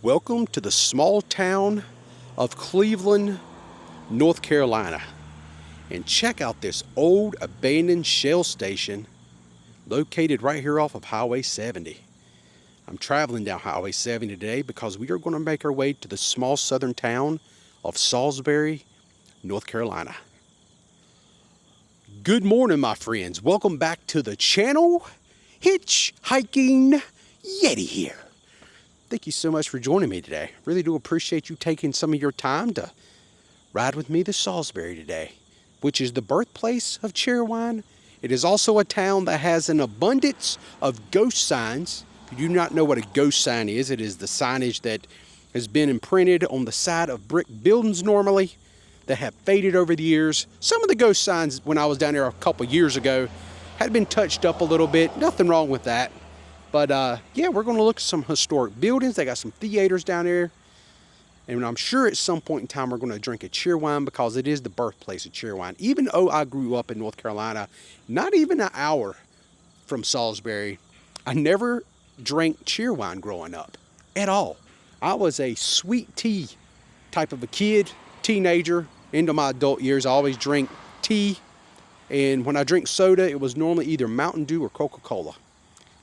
Welcome to the small town of Cleveland, North Carolina. And check out this old abandoned Shell station located right here off of Highway 70. I'm traveling down Highway 70 today because we are going to make our way to the small southern town of Salisbury, North Carolina. Good morning, my friends. Welcome back to the channel. Hitch hiking Yeti here. Thank you so much for joining me today. Really do appreciate you taking some of your time to ride with me to Salisbury today, which is the birthplace of Cheerwine. It is also a town that has an abundance of ghost signs. If you do not know what a ghost sign is, it is the signage that has been imprinted on the side of brick buildings normally that have faded over the years. Some of the ghost signs when I was down there a couple years ago had been touched up a little bit. Nothing wrong with that. But yeah, we're going to look at some historic buildings. They got some theaters down there. And I'm sure at some point in time we're going to drink a Cheerwine because it is the birthplace of Cheerwine. Even though I grew up in North Carolina, not even an hour from Salisbury, I never drank Cheerwine growing up at all. I was a sweet tea type of a kid, teenager, into my adult years. I always drank tea. And when I drink soda, it was normally either Mountain Dew or Coca Cola.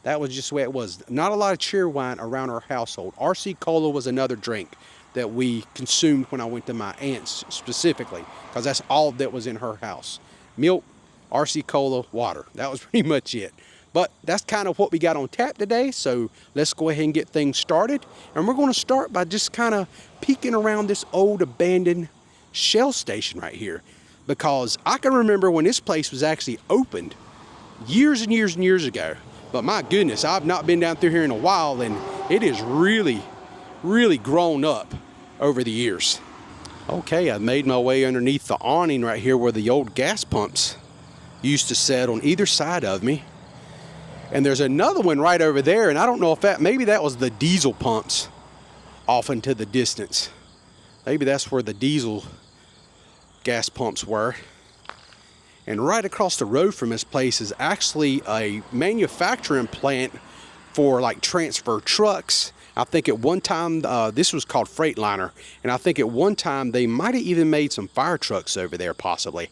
That was just the way it was. Not a lot of Cheerwine around our household. RC Cola was another drink that we consumed when I went to my aunt's specifically, because that's all that was in her house. Milk, RC Cola, water. That was pretty much it. But that's kind of what we got on tap today, so let's go ahead and get things started. And we're going to start by just kind of peeking around this old abandoned Shell station right here, because I can remember when this place was actually opened years and years and years ago. But my goodness, I've not been down through here in a while, and it is really grown up over the years. Okay, I made my way underneath the awning right here where the old gas pumps used to set on either side of me. And there's another one right over there, and I don't know if maybe that was the diesel pumps off into the distance. Maybe that's where the diesel gas pumps were. And right across the road from this place is actually a manufacturing plant for like transfer trucks. I think at one time, this was called Freightliner. And I think at one time they might have even made some fire trucks over there possibly.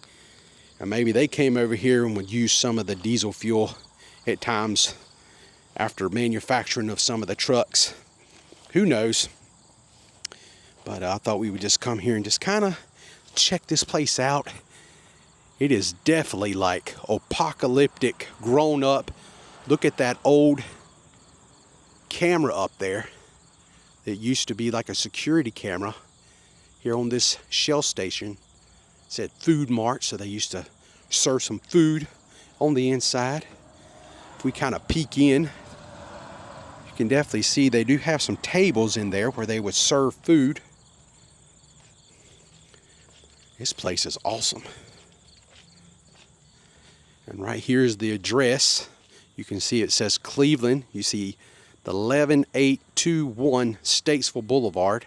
And maybe they came over here and would use some of the diesel fuel at times after manufacturing of some of the trucks. Who knows? But I thought we would just come here and just kind of check this place out. It is definitely like apocalyptic, grown up. Look at that old camera up there. It used to be like a security camera here on this Shell station. It said Food Mart, so they used to serve some food on the inside. If we kind of peek in, you can definitely see they do have some tables in there where they would serve food. This place is awesome. And right here is the address. You can see it says Cleveland. You see the 11821 Statesville Boulevard,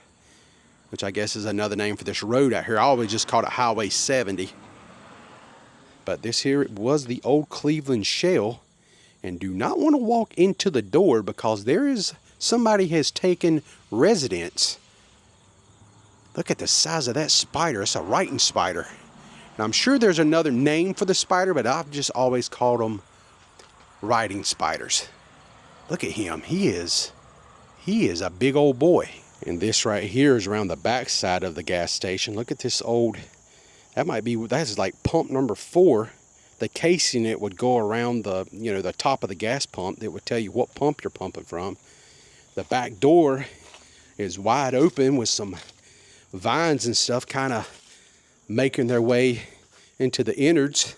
which I guess is another name for this road out here. I always just called it Highway 70. But this here it was the old Cleveland Shell. And do not want to walk into the door because there is somebody has taken residence. Look at the size of that spider. It's a writing spider. Now, I'm sure there's another name for the spider, but I've just always called them riding spiders. Look at him. He is a big old boy. And this right here is around the back side of the gas station. Look at this old, that's like pump number 4. The casing, it would go around the top of the gas pump. It would tell you what pump you're pumping from. The back door is wide open with some vines and stuff kind of making their way into the innards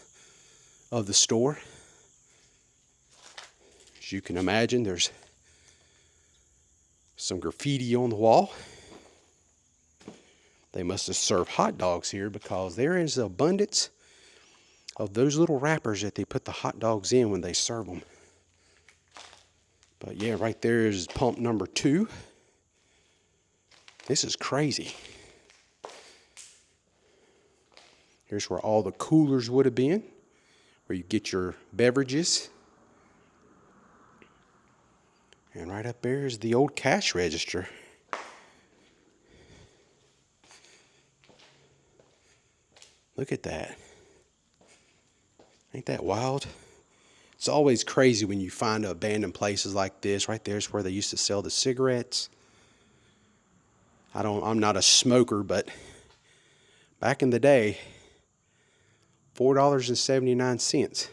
of the store. As you can imagine, there's some graffiti on the wall. They must have served hot dogs here because there is abundance of those little wrappers that they put the hot dogs in when they serve them. But yeah, right there is pump number 2. This is crazy. Here's where all the coolers would have been, where you get your beverages. And right up there is the old cash register. Look at that. Ain't that wild? It's always crazy when you find abandoned places like this. Right there's where they used to sell the cigarettes. I'm not a smoker, but back in the day, $4.79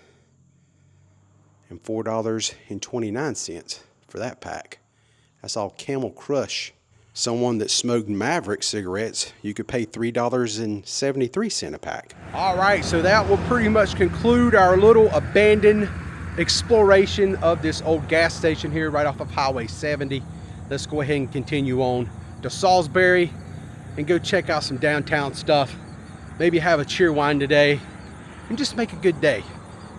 and $4.29 for that pack. That's all Camel Crush. Someone that smoked Maverick cigarettes, you could pay $3.73 a pack. All right, so that will pretty much conclude our little abandoned exploration of this old gas station here right off of Highway 70. Let's go ahead and continue on to Salisbury and go check out some downtown stuff. Maybe have a Cheerwine today and just make a good day.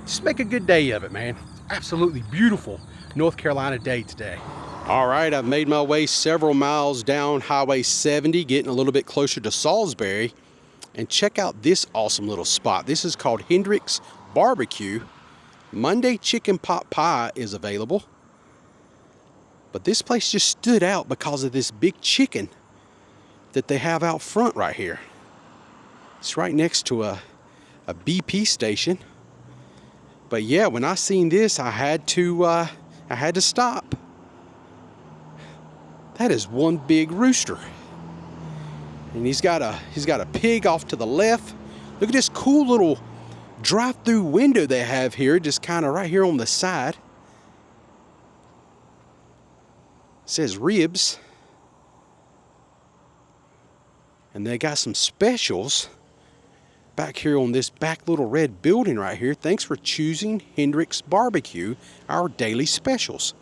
Just make a good day of it, man. Absolutely beautiful North Carolina day today. All right, I've made my way several miles down Highway 70, getting a little bit closer to Salisbury, and check out this awesome little spot. This is called Hendrick's Barbecue. Monday chicken pot pie is available. But this place just stood out because of this big chicken that they have out front right here. It's right next to a BP station. But yeah, when I seen this, I had to stop. That is one big rooster. And he's got a pig off to the left. Look at this cool little drive-through window they have here, just kind of right here on the side. It says ribs. And they got some specials back here on this back little red building right here. Thanks for choosing Hendrick's Barbecue, our daily specials.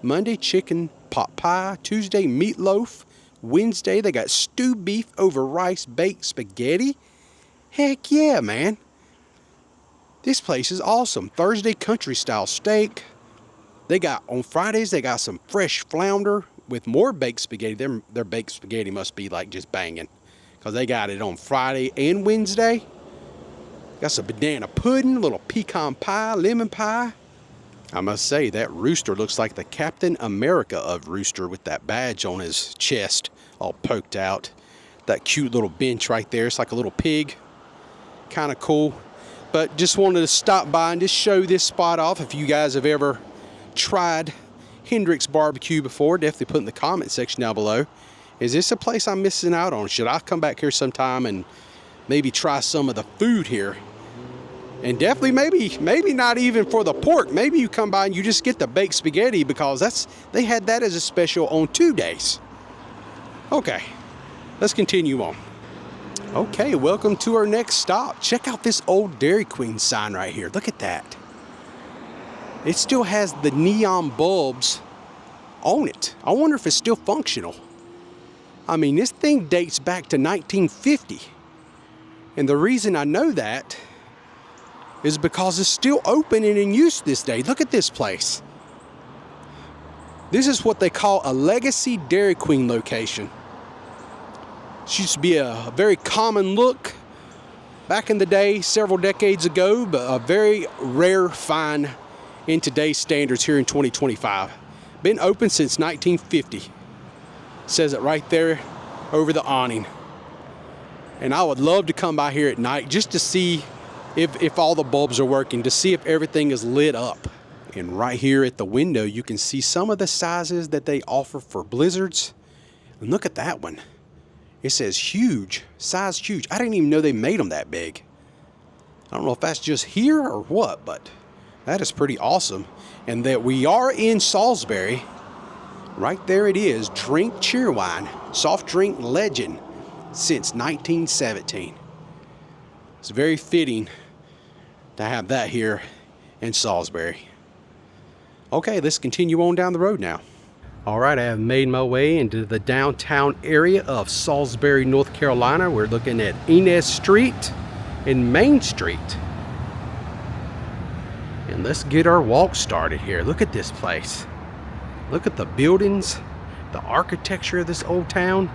Monday, chicken pot pie. Tuesday, meatloaf. Wednesday, they got stewed beef over rice baked spaghetti. Heck yeah, man. This place is awesome. Thursday, country style steak. On Fridays, they got some fresh flounder with more baked spaghetti. Their baked spaghetti must be like just banging, because they got it on Friday and Wednesday. Got some banana pudding, little pecan pie, lemon pie. I must say, that rooster looks like the Captain America of rooster with that badge on his chest all poked out. That cute little bench right there. It's like a little pig. Kind of cool. But just wanted to stop by and just show this spot off. If you guys have ever tried Hendrick's Barbecue before, definitely put in the comment section down below. Is this a place I'm missing out on? Should I come back here sometime and maybe try some of the food here? And definitely maybe not even for the pork. Maybe you come by and you just get the baked spaghetti, because they had that as a special on 2 days. Okay, let's continue on. Okay, welcome to our next stop. Check out this old Dairy Queen sign right here. Look at that. It still has the neon bulbs on it. I wonder if it's still functional. I mean, this thing dates back to 1950. And the reason I know that is because it's still open and in use this day. Look at this place. This is what they call a legacy Dairy Queen location. It used to be a very common look back in the day, several decades ago, but a very rare find in today's standards here in 2025. Been open since 1950. Says it right there over the awning. And I would love to come by here at night just to see if all the bulbs are working, to see if everything is lit up. And right here at the window, you can see some of the sizes that they offer for blizzards. And look at that one. It says huge, size huge. I didn't even know they made them that big. I don't know if that's just here or what, but that is pretty awesome. And that we are in Salisbury. Right there it is, Drink Cheerwine, soft drink legend since 1917. It's very fitting to have that here in Salisbury. Okay, let's continue on down the road now. All right, I have made my way into the downtown area of Salisbury, North Carolina. We're looking at Inez Street and Main Street. And let's get our walk started here. Look at this place. Look at the buildings, the architecture of this old town.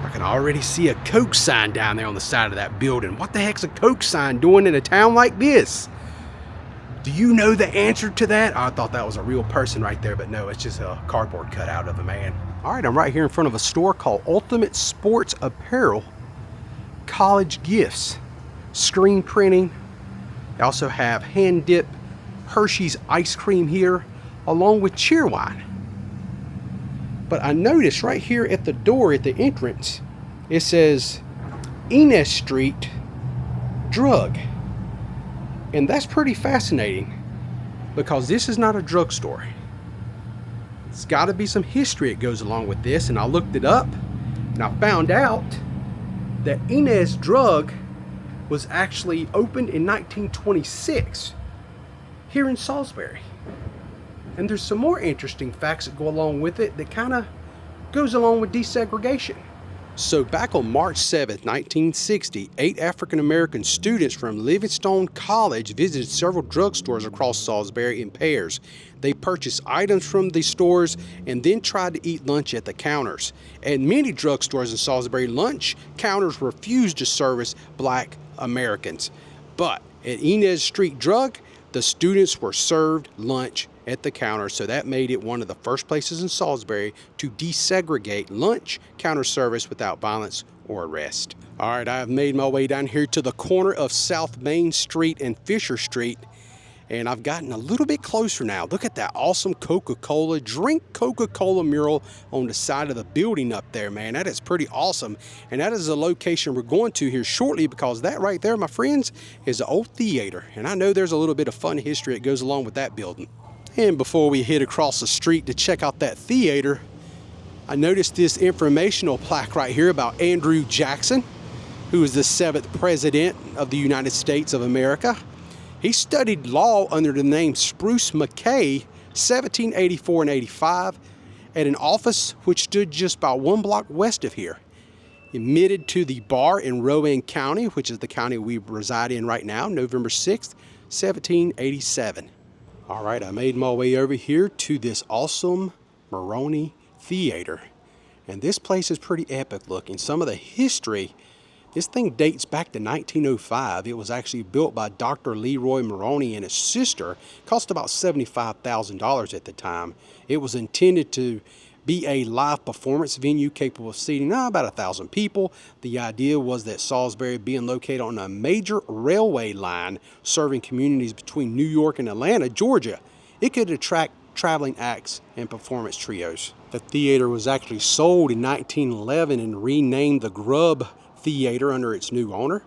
I can already see a Coke sign down there on the side of that building. What the heck's a Coke sign doing in a town like this? Do you know the answer to that? I thought that was a real person right there, but no, it's just a cardboard cutout of a man. All right, I'm right here in front of a store called Ultimate Sports Apparel. college gifts, screen printing. They also have hand dip Hershey's ice cream here, along with Cheerwine. But I noticed right here at the door at the entrance, it says Inez Street Drug. And that's pretty fascinating because this is not a drugstore. It's got to be some history that goes along with this, and I looked it up and I found out that Inez Drug was actually opened in 1926 here in Salisbury. And there's some more interesting facts that go along with it that kind of goes along with desegregation. So back on March 7th, 1960, 8 African-American students from Livingstone College visited several drugstores across Salisbury in pairs. They purchased items from these stores and then tried to eat lunch at the counters. At many drugstores in Salisbury, lunch counters refused to service Black Americans. But at Inez Street Drug, the students were served lunch at the counter, so that made it one of the first places in Salisbury to desegregate lunch counter service without violence or arrest. All right, I've made my way down here to the corner of South Main Street and Fisher Street, and I've gotten a little bit closer now. Look at that awesome Coca-Cola, drink Coca-Cola mural on the side of the building up there, man. That is pretty awesome. And that is the location we're going to here shortly, because that right there, my friends, is the old theater. And I know there's a little bit of fun history that goes along with that building. And before we head across the street to check out that theater, I noticed this informational plaque right here about Andrew Jackson, who was the 7th president of the United States of America. He studied law under the name Spruce McKay, 1784 and 85, at an office which stood just about 1 block west of here. Admitted to the bar in Rowan County, which is the county we reside in right now, November 6th, 1787. All right, I made my way over here to this awesome Moroni Theater. And this place is pretty epic looking. Some of the history, this thing dates back to 1905. It was actually built by Dr. Leroy Moroni and his sister. Cost about $75,000 at the time. It was intended to be a live performance venue capable of seating about 1,000 people. The idea was that Salisbury, being located on a major railway line serving communities between New York and Atlanta, Georgia, it could attract traveling acts and performance trios. The theater was actually sold in 1911 and renamed the Grubb Theater under its new owner.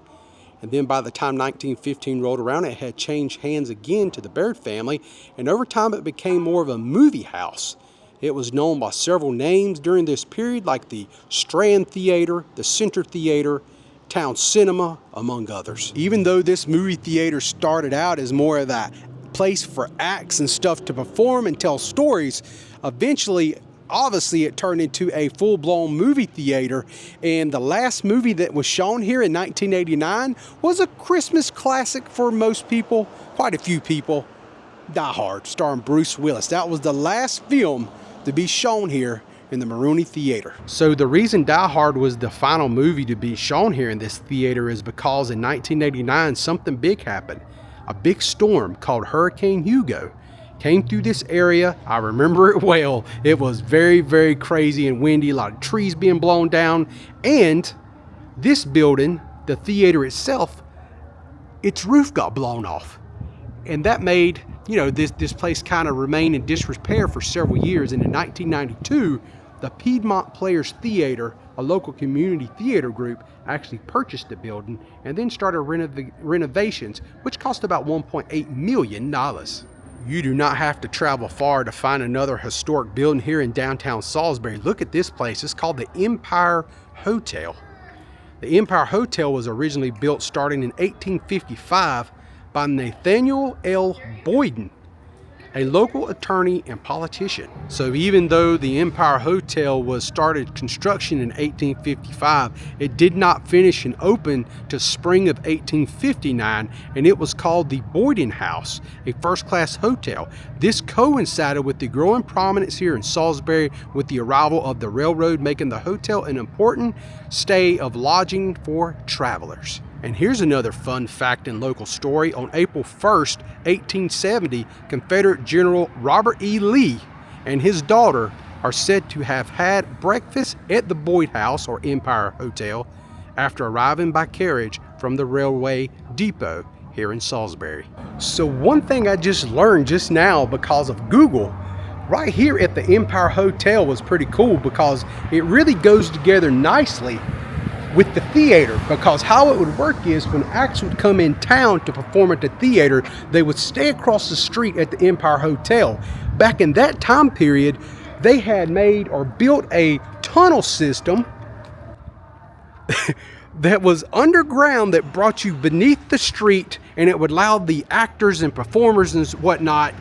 And then by the time 1915 rolled around, it had changed hands again to the Baird family, and over time it became more of a movie house. It was known by several names during this period, like the Strand Theater, the Center Theater, Town Cinema, among others. Even though this movie theater started out as more of that place for acts and stuff to perform and tell stories, eventually, obviously, it turned into a full-blown movie theater. And the last movie that was shown here in 1989 was a Christmas classic for most people, quite a few people, Die Hard, starring Bruce Willis. That was the last film to be shown here in the Moroni Theater. So the reason Die Hard was the final movie to be shown here in this theater is because in 1989 something big happened. A big storm called Hurricane Hugo came through this area. I remember it well. It was very, very crazy and windy, a lot of trees being blown down. And this building, the theater itself, its roof got blown off. And that made, this place kind of remain in disrepair for several years. And in 1992, the Piedmont Players Theater, a local community theater group, actually purchased the building and then started renovations, which cost about $1.8 million. You do not have to travel far to find another historic building here in downtown Salisbury. Look at this place. It's called the Empire Hotel. The Empire Hotel was originally built starting in 1855 by Nathaniel L. Boyden, a local attorney and politician. So even though the Empire Hotel was started construction in 1855, it did not finish and open to spring of 1859, and it was called the Boyden House, a first-class hotel. This coincided with the growing prominence here in Salisbury with the arrival of the railroad, making the hotel an important stay of lodging for travelers. And here's another fun fact and local story. On April 1st, 1870, Confederate General Robert E. Lee and his daughter are said to have had breakfast at the Boyd House or Empire Hotel after arriving by carriage from the railway depot here in Salisbury. So one thing I just learned just now because of Google, right here at the Empire Hotel was pretty cool because it really goes together nicely with the theater, because how it would work is when acts would come in town to perform at the theater, they would stay across the street at the Empire Hotel. Back in that time period, they had made or built a tunnel system that was underground that brought you beneath the street, and it would allow the actors and performers and whatnot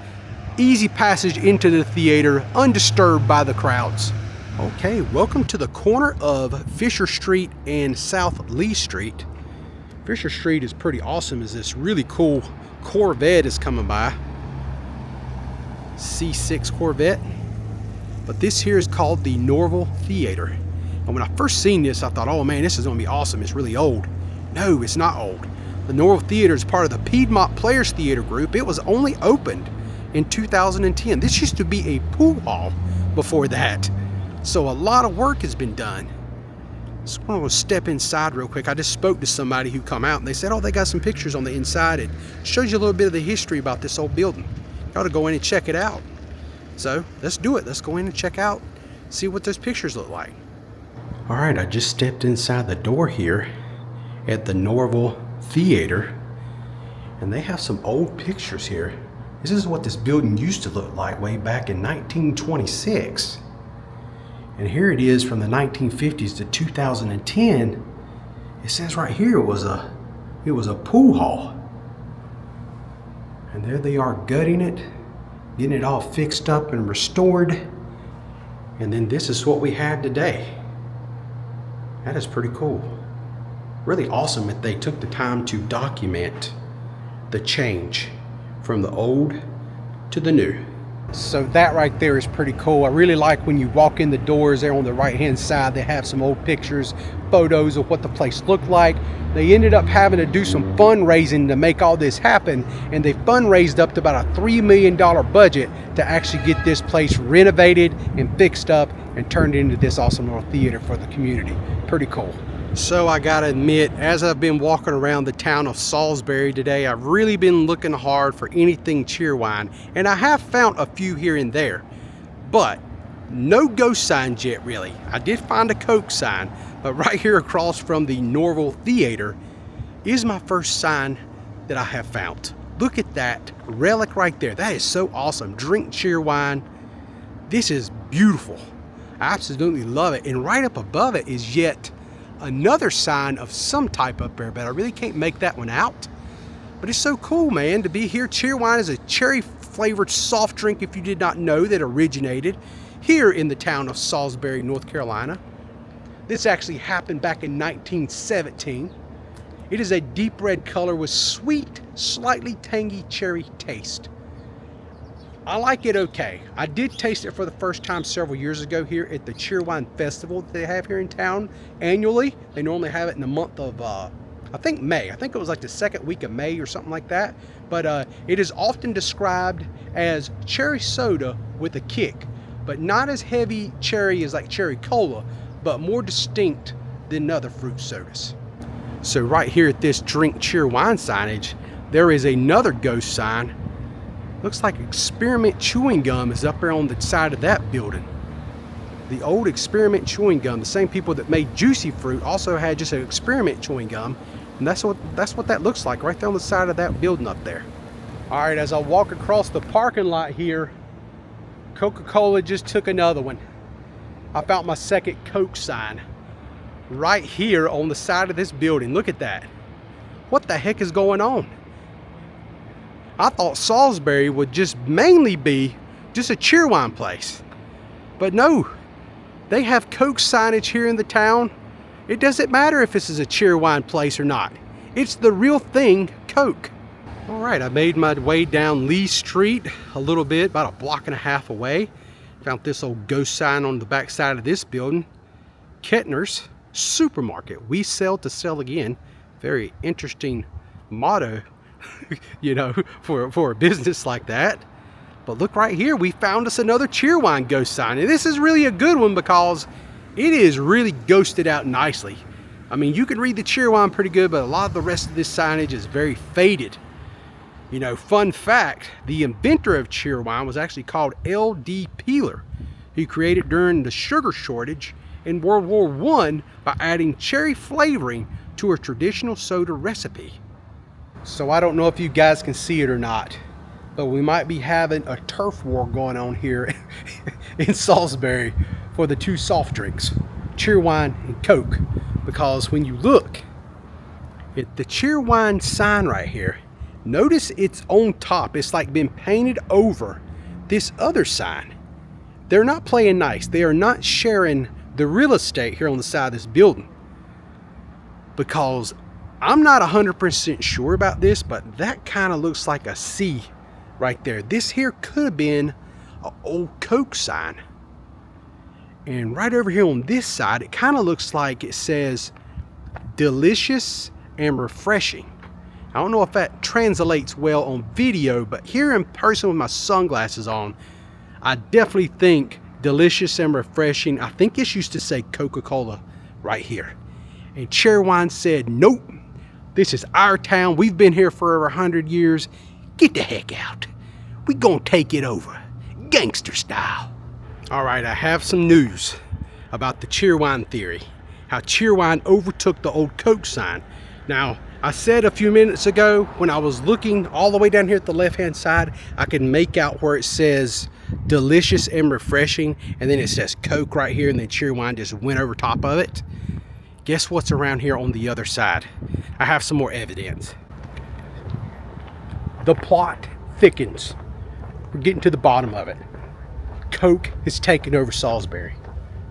easy passage into the theater undisturbed by the crowds. Okay, welcome to the corner of Fisher Street and South Lee Street. Fisher Street is pretty awesome as this really cool Corvette is coming by. C6 Corvette. But this here is called the Norville Theater. And when I first seen this, I thought, oh man, this is gonna be awesome. It's really old. No, it's not old. The Norville Theater is part of the Piedmont Players Theater group. It was only opened in 2010. This used to be a pool hall before that. So a lot of work has been done. So I'm gonna step inside real quick. I just spoke to somebody who come out and they said, oh, they got some pictures on the inside. It shows you a little bit of the history about this old building. You ought to go in and check it out. So let's do it. Let's go in and check out, see what those pictures look like. All right, I just stepped inside the door here at the Norville Theater, and they have some old pictures here. This is what this building used to look like way back in 1926. And here it is from the 1950s to 2010. It says right here it was a pool hall. And there they are gutting it, getting it all fixed up and restored. And then this is what we have today. That is pretty cool. Really awesome that they took the time to document the change from the old to the new. So that right there is pretty cool. I really like when you walk in the doors there on the right hand side, they have some old pictures, photos of what the place looked like. They ended up having to do some fundraising to make all this happen, and they fundraised up to about a $3 million budget to actually get this place renovated and fixed up and turned into this awesome little theater for the community. Pretty cool. So I gotta admit, as I've been walking around the town of Salisbury today, I've really been looking hard for anything Cheerwine, and I have found a few here and there, but no ghost signs yet really. I did find a Coke sign, but right here across from the Norville Theater is my first sign that I have found. Look at that relic right there. That is so awesome. Drink Cheerwine. This is beautiful. I absolutely love it. And right up above it is yet another sign of some type up there, but I really can't make that one out. But it's so cool, man, to be here. Cheerwine is a cherry flavored soft drink, if you did not know, that originated here in the town of Salisbury, North Carolina. This actually happened back in 1917. It is a deep red color with sweet, slightly tangy cherry taste. I like it okay. I did taste it for the first time several years ago here at the Cheerwine Festival that they have here in town annually. They normally have it in the month of, I think May. I think it was like the second week of May or something like that. But it is often described as cherry soda with a kick, but not as heavy cherry as like cherry cola, but more distinct than other fruit sodas. So right here at this Drink Cheerwine signage, there is another ghost sign. Looks like Experiment Chewing Gum is up there on the side of that building. The old Experiment Chewing Gum, the same people that made Juicy Fruit also had just an Experiment Chewing Gum, and that's what that looks like right there on the side of that building up there. All right, as I walk across the parking lot here, Coca-Cola just took another one. I found my second Coke sign right here on the side of this building. Look at that. What the heck is going on? I thought Salisbury would just mainly be just a Cheerwine place. But no, they have Coke signage here in the town. It doesn't matter if this is a Cheerwine place or not. It's the real thing, Coke. All right, I made my way down Lee Street a little bit, about a block and a half away. Found this old ghost sign on the back side of this building. Kettner's Supermarket. We sell to sell again. Very interesting motto, you know, for a business like that. But look right here, we found us another Cheerwine ghost sign. And this is really a good one because it is really ghosted out nicely. I mean, you can read the Cheerwine pretty good, but a lot of the rest of this signage is very faded. You know, fun fact, the inventor of Cheerwine was actually called L.D. Peeler. He created during the sugar shortage in World War I by adding cherry flavoring to a traditional soda recipe. So I don't know if you guys can see it or not, but we might be having a turf war going on here in Salisbury for the two soft drinks, Cheerwine and Coke. Because when you look at the Cheerwine sign right here, notice it's on top. It's like been painted over this other sign. They're not playing nice. They are not sharing the real estate here on the side of this building. Because I'm not 100% sure about this, but that kind of looks like a C right there. This here could have been an old Coke sign. And right over here on this side, it kind of looks like it says delicious and refreshing. I don't know if that translates well on video, but here in person with my sunglasses on, I definitely think delicious and refreshing. I think this used to say Coca-Cola right here. And Cheerwine said, nope, this is our town. We've been here for over 100 years. Get the heck out. We gonna take it over, gangster style. All right, I have some news about the Cheerwine theory. How Cheerwine overtook the old Coke sign. Now, I said a few minutes ago when I was looking all the way down here at the left-hand side, I can make out where it says delicious and refreshing, and then it says Coke right here, and then Cheerwine just went over top of it. Guess what's around here on the other side? I have some more evidence. The plot thickens. We're getting to the bottom of it. Coke is taking over Salisbury.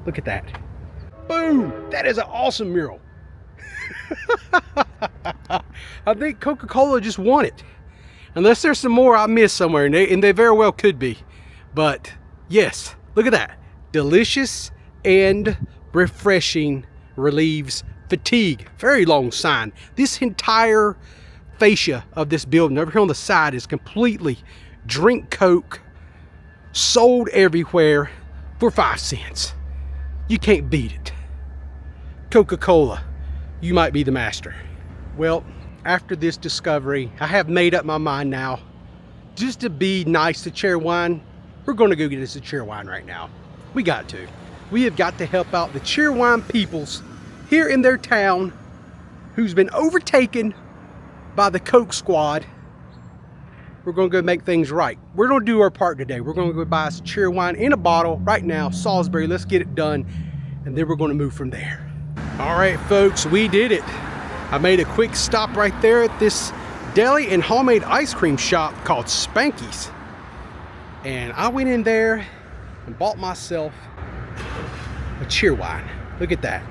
Look at that. Boom! That is an awesome mural. I think Coca-Cola just won it. Unless there's some more I missed somewhere, and they very well could be. But yes, look at that. Delicious and refreshing, relieves fatigue. Very long sign. This entire fascia of this building over here on the side is completely drink Coke, sold everywhere for 5 cents. You can't beat it. Coca-Cola, you might be the master. Well, after this discovery, I have made up my mind now. Just to be nice to Cheerwine, we're going to go get us a Cheerwine right now. We got to. We have got to help out the Cheerwine peoples here in their town who's been overtaken by the Coke squad. We're going to go make things right. We're going to do our part today. We're going to go buy us Cheerwine in a bottle right now, Salisbury. Let's get it done, and then we're going to move from there. All right, folks, we did it. I made a quick stop right there at this deli and homemade ice cream shop called Spanky's. And I went in there and bought myself a Cheerwine. Look at that.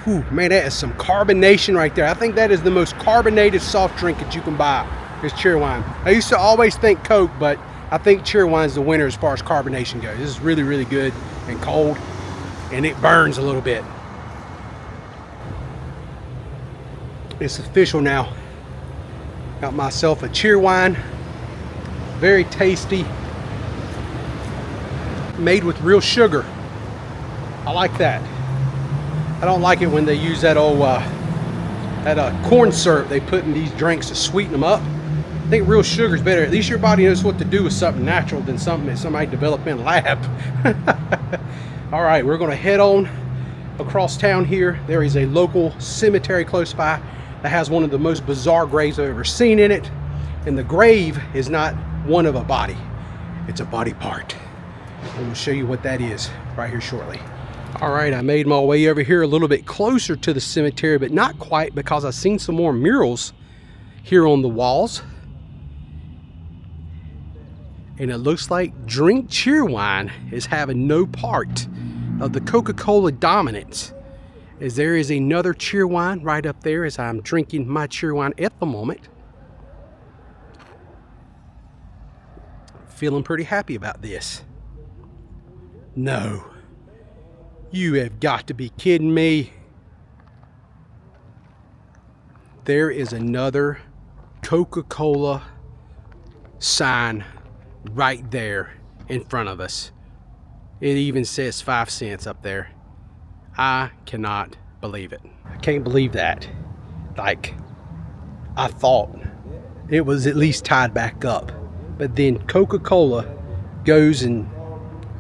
Whew, man, that is some carbonation right there. I think that is the most carbonated soft drink that you can buy, is Cheerwine. I used to always think Coke, but I think Cheerwine's the winner as far as carbonation goes. This is really, really good and cold, and it burns a little bit. It's official now. Got myself a Cheerwine. Very tasty. Made with real sugar. I like that. I don't like it when they use that old corn syrup they put in these drinks to sweeten them up. I think real sugar is better. At least your body knows what to do with something natural than something that somebody developed in a lab. All right, we're going to head on across town here. There is a local cemetery close by that has one of the most bizarre graves I've ever seen in it. And the grave is not one of a body. It's a body part. I'm going to show you what that is right here shortly. All right, I made my way over here a little bit closer to the cemetery, but not quite, because I've seen some more murals here on the walls. And it looks like Drink Cheerwine is having no part of the Coca-Cola dominance, as there is another Cheerwine right up there as I'm drinking my Cheerwine at the moment. Feeling pretty happy about this. No. You have got to be kidding me. There is another Coca-Cola sign right there in front of us. It even says 5 cents up there. I cannot believe it. I can't believe that. Like, I thought it was at least tied back up, but then Coca-Cola goes and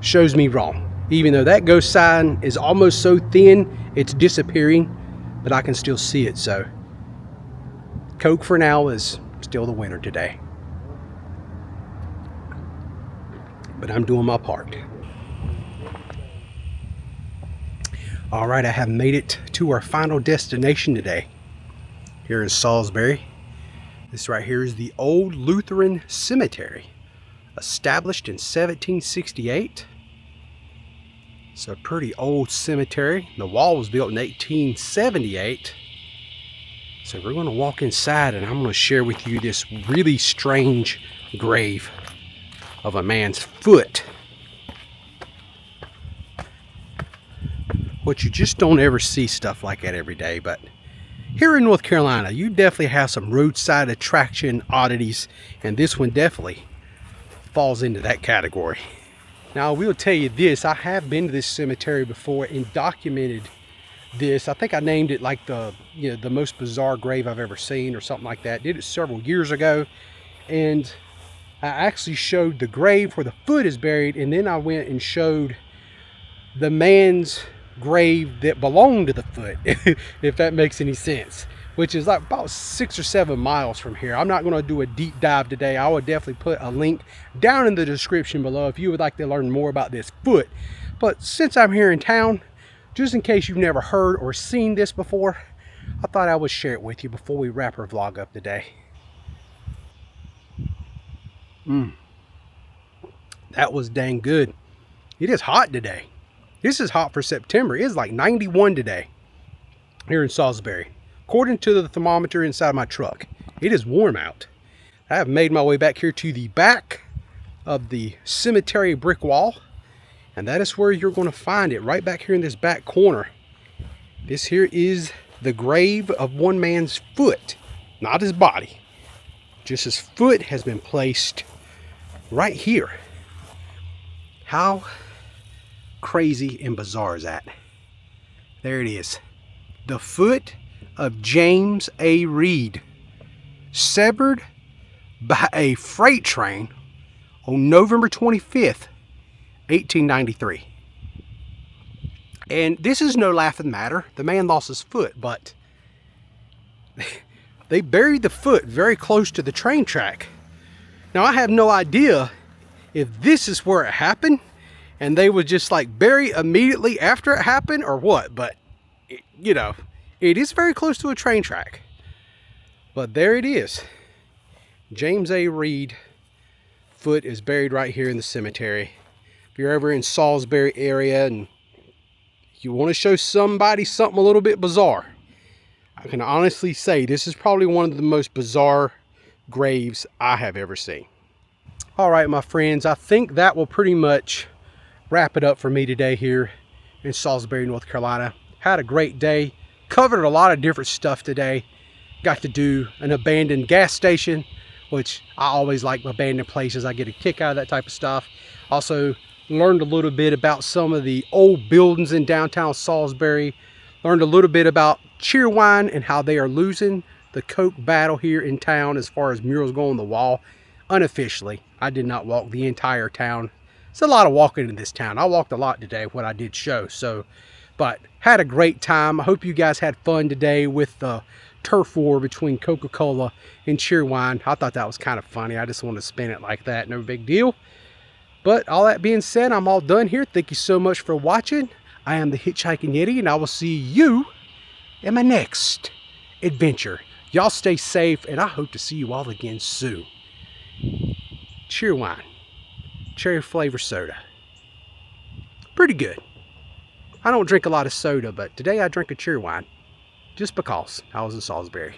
shows me wrong. Even though that ghost sign is almost so thin, it's disappearing, but I can still see it. So Coke for now is still the winner today. But I'm doing my part. All right, I have made it to our final destination today here in Salisbury. This right here is the Old Lutheran Cemetery, established in 1768. It's a pretty old cemetery. The wall was built in 1878. So we're going to walk inside and I'm going to share with you this really strange grave of a man's foot. What you just don't ever see stuff like that every day, but here in North Carolina, you definitely have some roadside attraction oddities, and this one definitely falls into that category. Now, I will tell you this, I have been to this cemetery before and documented this. I think I named it like the most bizarre grave I've ever seen or something like that. Did it several years ago, and I actually showed the grave where the foot is buried, and then I went and showed the man's grave that belonged to the foot, if that makes any sense, which is like about 6 or 7 miles from here. I'm not going to do a deep dive today. I would definitely put a link down in the description below if you would like to learn more about this foot. But since I'm here in town, just in case you've never heard or seen this before, I thought I would share it with you before we wrap our vlog up today. That was dang good. It is hot today. This is hot for September. It's like 91 today here in Salisbury. According to the thermometer inside my truck, it is warm out. I have made my way back here to the back of the cemetery brick wall, and that is where you're going to find it, right back here in this back corner. This here is the grave of one man's foot, not his body. Just his foot has been placed right here. How crazy and bizarre is that? There it is. The foot of James A. Reed, severed by a freight train on November 25th, 1893. And this is no laughing matter. The man lost his foot, but they buried the foot very close to the train track. Now, I have no idea if this is where it happened and they would just like bury immediately after it happened or what, but you know, it is very close to a train track. But there it is. James A. Reed foot is buried right here in the cemetery. If you're ever in Salisbury area and you want to show somebody something a little bit bizarre, I can honestly say this is probably one of the most bizarre graves I have ever seen. All right, my friends, I think that will pretty much wrap it up for me today here in Salisbury, North Carolina. Had a great day. Covered a lot of different stuff today. Got to do an abandoned gas station, which I always like abandoned places. I get a kick out of that type of stuff. Also learned a little bit about some of the old buildings in downtown Salisbury. Learned a little bit about Cheerwine and how they are losing the Coke battle here in town as far as murals go on the wall. Unofficially, I did not walk the entire town. It's a lot of walking in this town. I walked a lot today, what I did show. But had a great time. I hope you guys had fun today with the turf war between Coca-Cola and Cheerwine. I thought that was kind of funny. I just wanted to spin it like that. No big deal. But all that being said, I'm all done here. Thank you so much for watching. I am the Hitchhiking Yeti, and I will see you in my next adventure. Y'all stay safe, and I hope to see you all again soon. Cheerwine. Cherry flavor soda. Pretty good. I don't drink a lot of soda, but today I drank a Cheerwine just because I was in Salisbury.